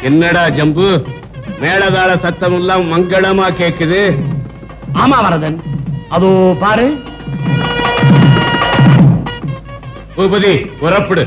என்னடா ஜம்பு, மேளதாள சத்தம் எல்லாம் மங்களமா கேக்குது. ஆமா வரதன், அதோ பாரு. பூபதி புறப்படு.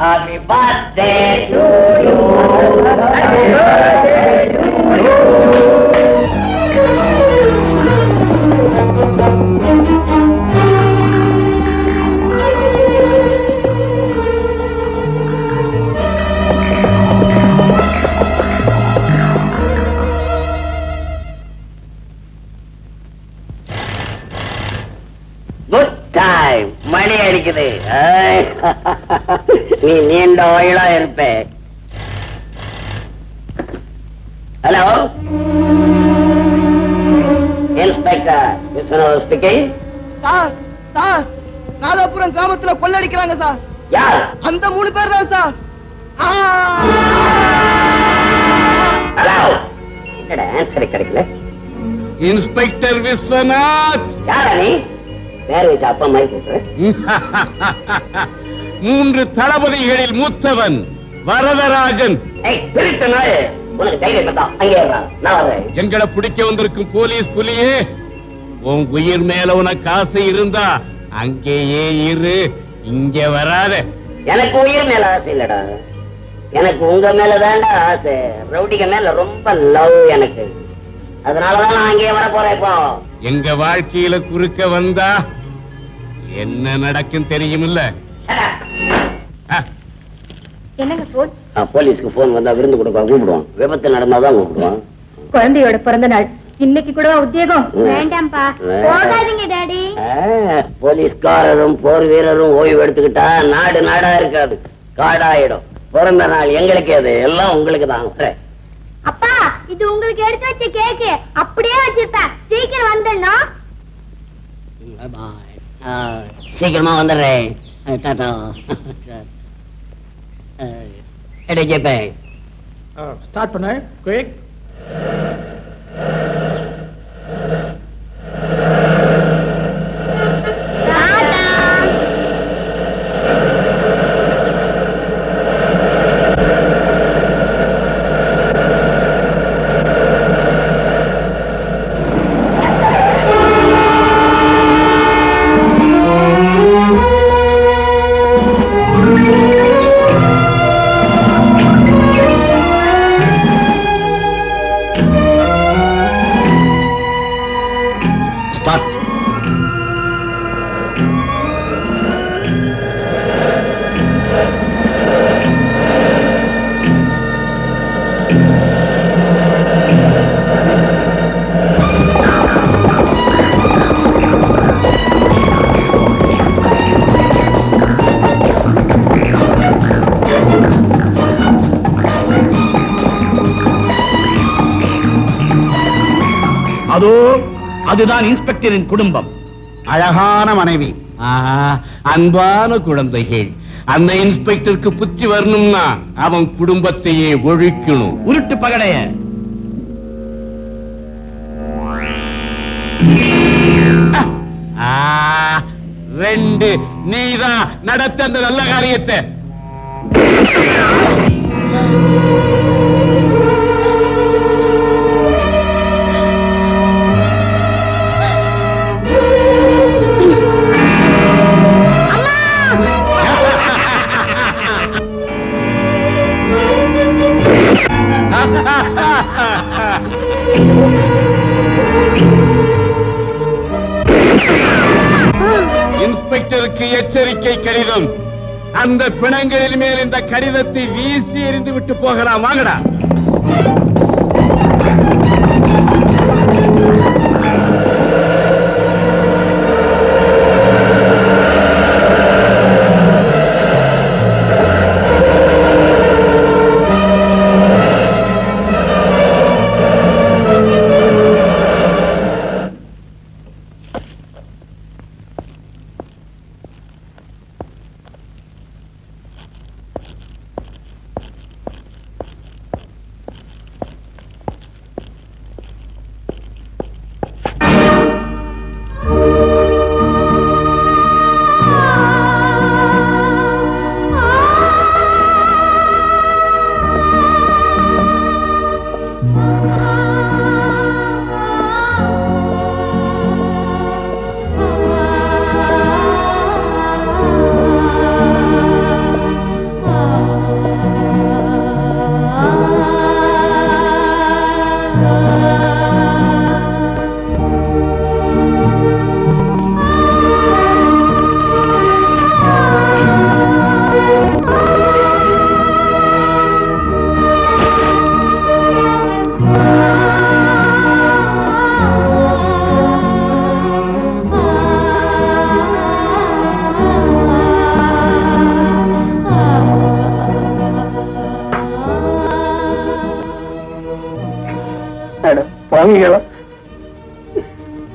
Happy birthday to you. Happy birthday to you. Good time. மணி அடிக்குது. நீ நீண்ட ஆயுளா இருப்ப. Hello, inspector Viswanath speaking. Sir, Nathapuram கிராமத்துல கொள்ளடிக்கிறாங்க சார். யார்? அந்த 3 பேர் தான் சார். ஹலோ, என்னடா ஆன்சர் கிடைக்கல? இன்ஸ்பெக்டர் விஸ்வநாத். யாரா நீ? பேர் வச்சு அப்பா மாதிரி கூப்பிடுற. 3 தளபதிகளில் மூத்தவன் வரதராஜன். உனக்கு தைரியம் இருந்தா அங்கே நான் வரேன். எங்களை பிடிக்க வந்திருக்கும் போலீஸ் புலியே, உன் உயிர் மேல உனக்கு ஆசை இருந்தா அங்கேயே இரு, இங்க வராத. எனக்கு உயிர் மேல ஆசை இல்லடா, எனக்கு உங்க மேலதான்டா ஆசை. ரவுடிக மேல ரொம்ப லவ் எனக்கு. அதனாலதான் நான் அங்கே வர போறேன். இப்போ எங்க வாழ்க்கையில குறுக்க வந்தா என்ன நடக்கும் தெரியுமில்ல? என்னங்க போன்? போலீஸ்க்கு போன் வந்தா விருந்து கொடுக்க கூப்பிடுவான். விபத்து நடந்தாதான் கூப்பிடுவான். குழந்தையோட பிறந்த நாள் இன்னைக்கு கூட உத்தியோகம் வேண்டாம்பா. போகாதீங்க டாடி. போலீஸ்காரரும் போர் வீரரும் ஓய்வு எடுத்துக்கிட்டா நாடு நாடா இருக்காது, காடாயிடும். பிறந்த நாள் எங்களுக்கு அது எல்லாம் உங்களுக்கு தான். அப்பா, இது உங்களுக்கு எடுத்து வச்ச கேக்கு அப்படியே வச்சிருப்பேன். சீக்கிரம் வந்துடணும். சீக்கிரமா வந்துடுறேன். ஸ்டார்ட் பண்ண குயிக். அதோ அதுதான் இன்ஸ்பெக்டரின் குடும்பம். அழகான மனைவி, அன்பான குழந்தைகள். அந்த இன்ஸ்பெக்டருக்கு புத்தி வரணும்னா அவன் குடும்பத்தையே ஒழிக்கணும். உருட்டு பகடைய. 2 நீதான் நடத்த அந்த நல்ல காரியத்தை. இன்ஸ்பெக்டருக்கு எச்சரிக்கை கடிதம். அந்த பிணங்களின் மேல் இந்த கடிதத்தை வீசி எறிந்து விட்டு போகலாம். வாங்கடா.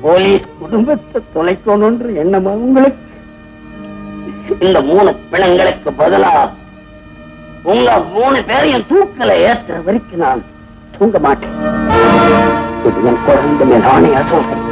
போலீஸ் குடும்பத்தை தொலைக்கணும்ன்ற எண்ணமா உங்களுக்கு? இந்த 3 பிணங்களுக்கு பதிலா உங்க 3 பேரையும் தூக்கல ஏற்ற வரைக்கும் நான் தூங்க மாட்டேன். இது என் குழந்தை நானே சொல்றேன்.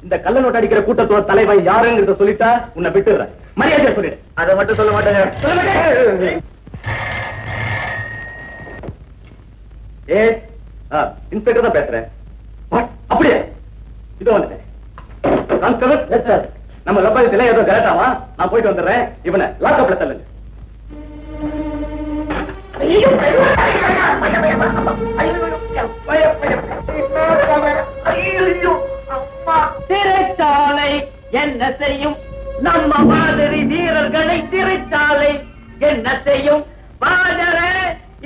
இந்த கள்ள நோட்டு அடிக்கிற கூட்டத்தோட தலைவன் யாருங்கிறத சொல்லிட்டா உன்னை விட்டுறேன். மரியாதையா சொல்லிடு. அதை மட்டும் சொல்ல மாட்டேங்க. இன்ஸ்பெக்டர் தான் பேசுறேன். அப்படியே இதோ வந்துட்டேன். கான்ஸ்டபிள், நம்ம லப்பாயத்துல ஏதோ கரெக்டாவா? நான் போயிட்டு வந்துடுறேன். இவனை லாக்கப்ல தள்ளுங்க. சிறைச்சாலை என்ன செய்யும்? நம்ம மாதிரி வீரர்களை சிறைச்சாலை என்ன செய்யும்?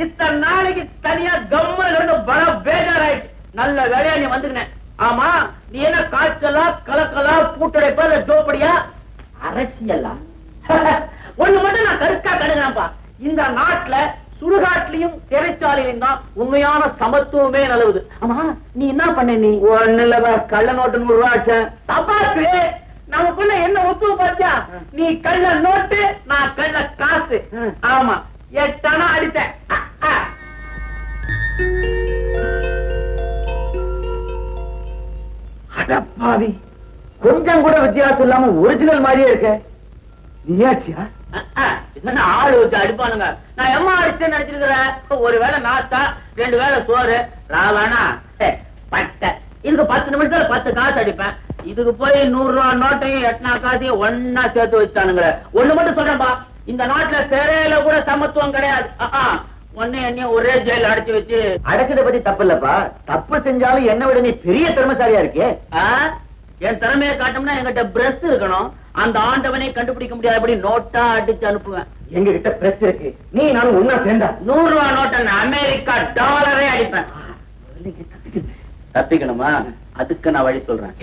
இத்தனை நாளைக்கு தனியா கம்மன் பல நல்ல வேலையா நீ வந்துக்கின. ஆமா, நீ என்ன காய்ச்சலா கலக்கலா பூட்டடைப்பா இல்ல ஜோப்படியா அரசியலா? ஒண்ணு மட்டும் நான் கருக்கா கடுங்கிறேன்ப்பா, இந்த நாட்டுல சுடுகாட்டிலையும் சிறைச்சாலையிலும் தான் உண்மையான சமத்துவமே நிலவுது. ஆமா, நீ என்ன பண்ண? நீ ஒண்ணு இல்ல, கள்ள நோட்டு 100 ரூபாய் ஆச்சேன். தப்பாக்கு நமக்குள்ள என்ன ஒத்துவு பாத்தியா? நீ கள்ள நோட்டு, நான் கள்ள காசு. ஆமா, 8 அணா அடித்தேன். அடப்பாவி, கொஞ்சம் கூட வித்தியாசம் இல்லாம ஒரிஜினல் மாதிரியே இருக்க. நீயாச்சியா? இதென்ன ஆளு வச்சு அடிப்பானுங்க? நான் எம்மா அடிச்சேன்னு நினைச்சிருக்கிறேன். ஒரு வேளை நாத்தா, 2 வேளை சோறு, ராவானா பட்டை. இதுக்கு 10 நிமிஷத்துல 10 காசு அடிப்பேன். இதுக்கு போய் 100 ரூபாய் நோட்டையும் 8 காசையும் ஒன்னா சேர்த்து வச்சுட்டானுங்க. ஒண்ணு மட்டும் சொல்றேன்பா, இந்த நாட்டுல சிறையில கூட சமத்துவம் கிடையாது. ஒன்னு என்ன ஒரே ஜெயில அடைச்சு வச்சு. அடைச்சதை பத்தி தப்பு இல்லப்பா, தப்பு செஞ்சாலும் என்ன விட நீ பெரிய திறமைசாலியா இருக்கே. என் திறமையை காட்டோம்னா என்கிட்ட பிரஷ் இருக்கணும். அந்த ஆண்டவனை கண்டுபிடிக்க முடியாதபடி நோட்டா அடிச்சு அனுப்புவேன். எங்க கிட்ட பிரஸ் இருக்கு, நீ நானும் ஒன்னா சேர்ந்தா 100 ரூபாய் நோட்டை அமெரிக்கா டாலரே அடிப்பேன். தப்பிக்கணுமா? அதுக்கு நான் வழி சொல்றேன்.